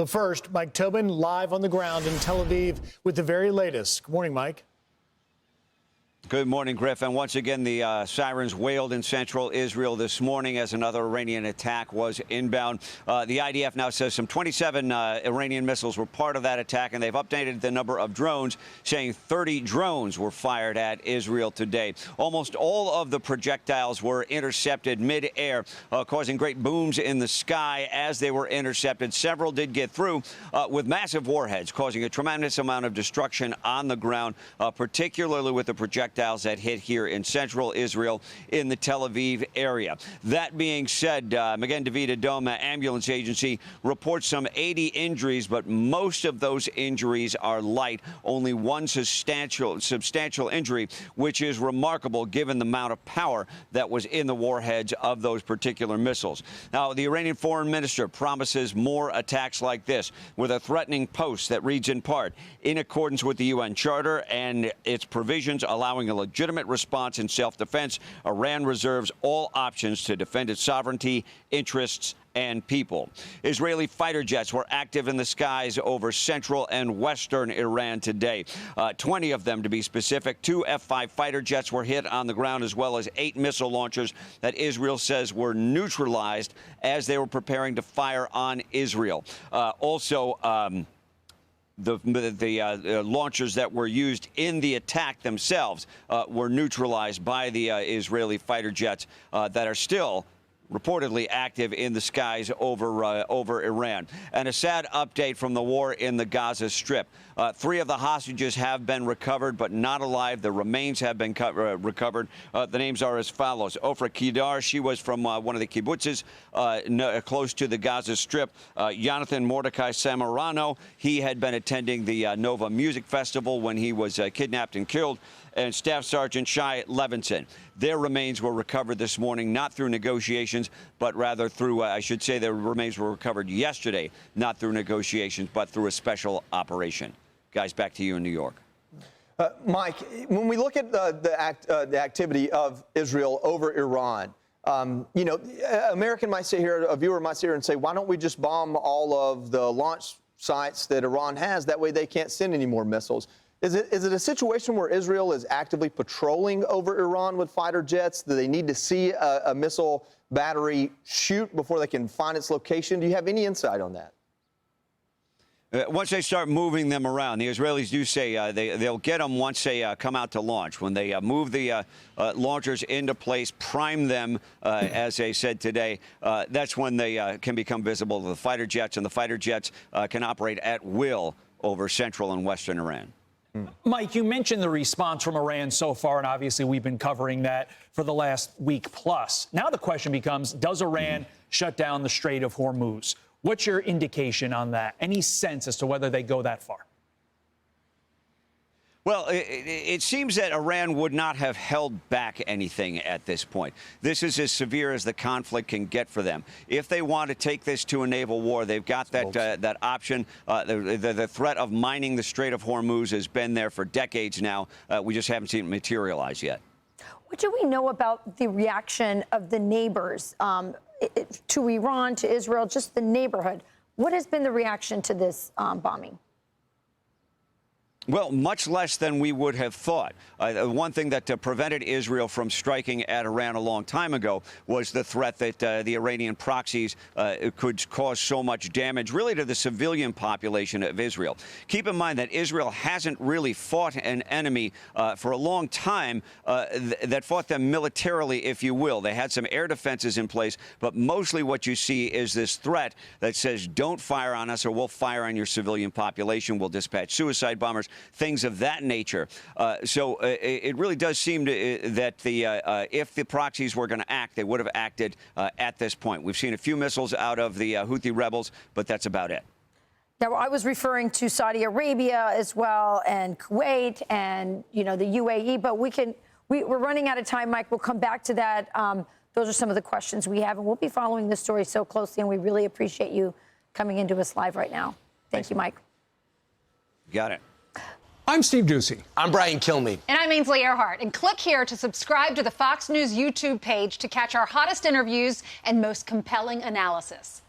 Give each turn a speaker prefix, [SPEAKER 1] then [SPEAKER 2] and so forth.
[SPEAKER 1] But first, Mike Tobin live on the ground in Tel Aviv with the very latest. Good morning, Mike.
[SPEAKER 2] Good morning, Griff. And once again, the sirens wailed in central Israel this morning as another Iranian attack was inbound. The IDF now says some 27 Iranian missiles were part of that attack, and they've updated the number of drones, saying 30 drones were fired at Israel today. Almost all of the projectiles were intercepted mid-air, causing great booms in the sky as they were intercepted. Several did get through with massive warheads, causing a tremendous amount of destruction on the ground, particularly with the projectiles that hit here in central Israel in the Tel Aviv area. That being said, Magen David Adom Ambulance Agency reports some 80 injuries, but most of those injuries are light. Only one substantial injury, which is remarkable given the amount of power that was in the warheads of those particular missiles. Now, the Iranian foreign minister promises more attacks like this with a threatening post that reads in part, in accordance with the UN Charter and its provisions allowing a legitimate response in self-defense, Iran reserves all options to defend its sovereignty, interests, and people. Israeli fighter jets were active in the skies over central and western Iran today. 20 of them, to be specific. 2 F-5 fighter jets were hit on the ground, as well as 8 missile launchers that Israel says were neutralized as they were preparing to fire on Israel. The launchers that were used in the attack themselves were neutralized by the Israeli fighter jets that are still reportedly active in the skies over Iran. And a sad update from the war in the Gaza Strip. 3 of the hostages have been recovered, but not alive. The remains have been recovered. The names are as follows. Ofra Kidar, she was from one of the kibbutzes close to the Gaza Strip. Jonathan Mordecai Samarano, he had been attending the Nova Music Festival when he was kidnapped and killed. And Staff Sergeant Shai Levinson. Their remains were recovered this morning, not through negotiations, but rather through, I should say their remains were recovered yesterday, not through negotiations, but through a special operation. Guys, back to you in New York.
[SPEAKER 3] Mike, when we look at the activity of Israel over Iran, you know, American might sit here, a viewer might sit here and say, why don't we just bomb all of the launch sites that Iran has? That way they can't send any more missiles. Is it a situation where Israel is actively patrolling over Iran with fighter jets? Do they need to see a missile battery shoot before they can find its location? Do you have any insight on that?
[SPEAKER 2] Once they start moving them around, the Israelis do say they'll get them once they come out to launch. When they move the launchers into place, prime them, as they said today, that's when they can become visible to the fighter jets, and the fighter jets can operate at will over central and western Iran.
[SPEAKER 4] Mike, you mentioned the response from Iran so far, and obviously we've been covering that for the last week plus. Now the question becomes, does Iran shut down the Strait of Hormuz? What's your indication on that? Any sense as to whether they go that far?
[SPEAKER 2] Well, it seems that Iran would not have held back anything at this point. This is as severe as the conflict can get for them. If they want to take this to a naval war, they've got that option. The threat of mining the Strait of Hormuz has been there for decades now. We just haven't seen it materialize yet.
[SPEAKER 5] What do we know about the reaction of the neighbors to Iran, to Israel, just the neighborhood? What has been the reaction to this bombing?
[SPEAKER 2] Well, much less than we would have thought. One thing that prevented Israel from striking at Iran a long time ago was the threat that the Iranian proxies could cause so much damage, really, to the civilian population of Israel. Keep in mind that Israel hasn't really fought an enemy for a long time that fought them militarily, if you will. They had some air defenses in place, but mostly what you see is this threat that says, don't fire on us or we'll fire on your civilian population. We'll dispatch suicide bombers, things of that nature. So it really does seem that if the proxies were going to act, they would have acted at this point. We've seen a few missiles out of the Houthi rebels, but that's about it.
[SPEAKER 5] Now, I was referring to Saudi Arabia as well, and Kuwait, and the UAE. But we're running out of time, Mike. We'll come back to that. Those are some of the questions we have, and we'll be following this story so closely. And we really appreciate you coming into us live right now. Thank you, Mike.
[SPEAKER 2] Got it.
[SPEAKER 6] I'm Steve Doocy.
[SPEAKER 7] I'm Brian Kilmeade.
[SPEAKER 8] And I'm Ainsley Earhart. And click here to subscribe to the Fox News YouTube page to catch our hottest interviews and most compelling analysis.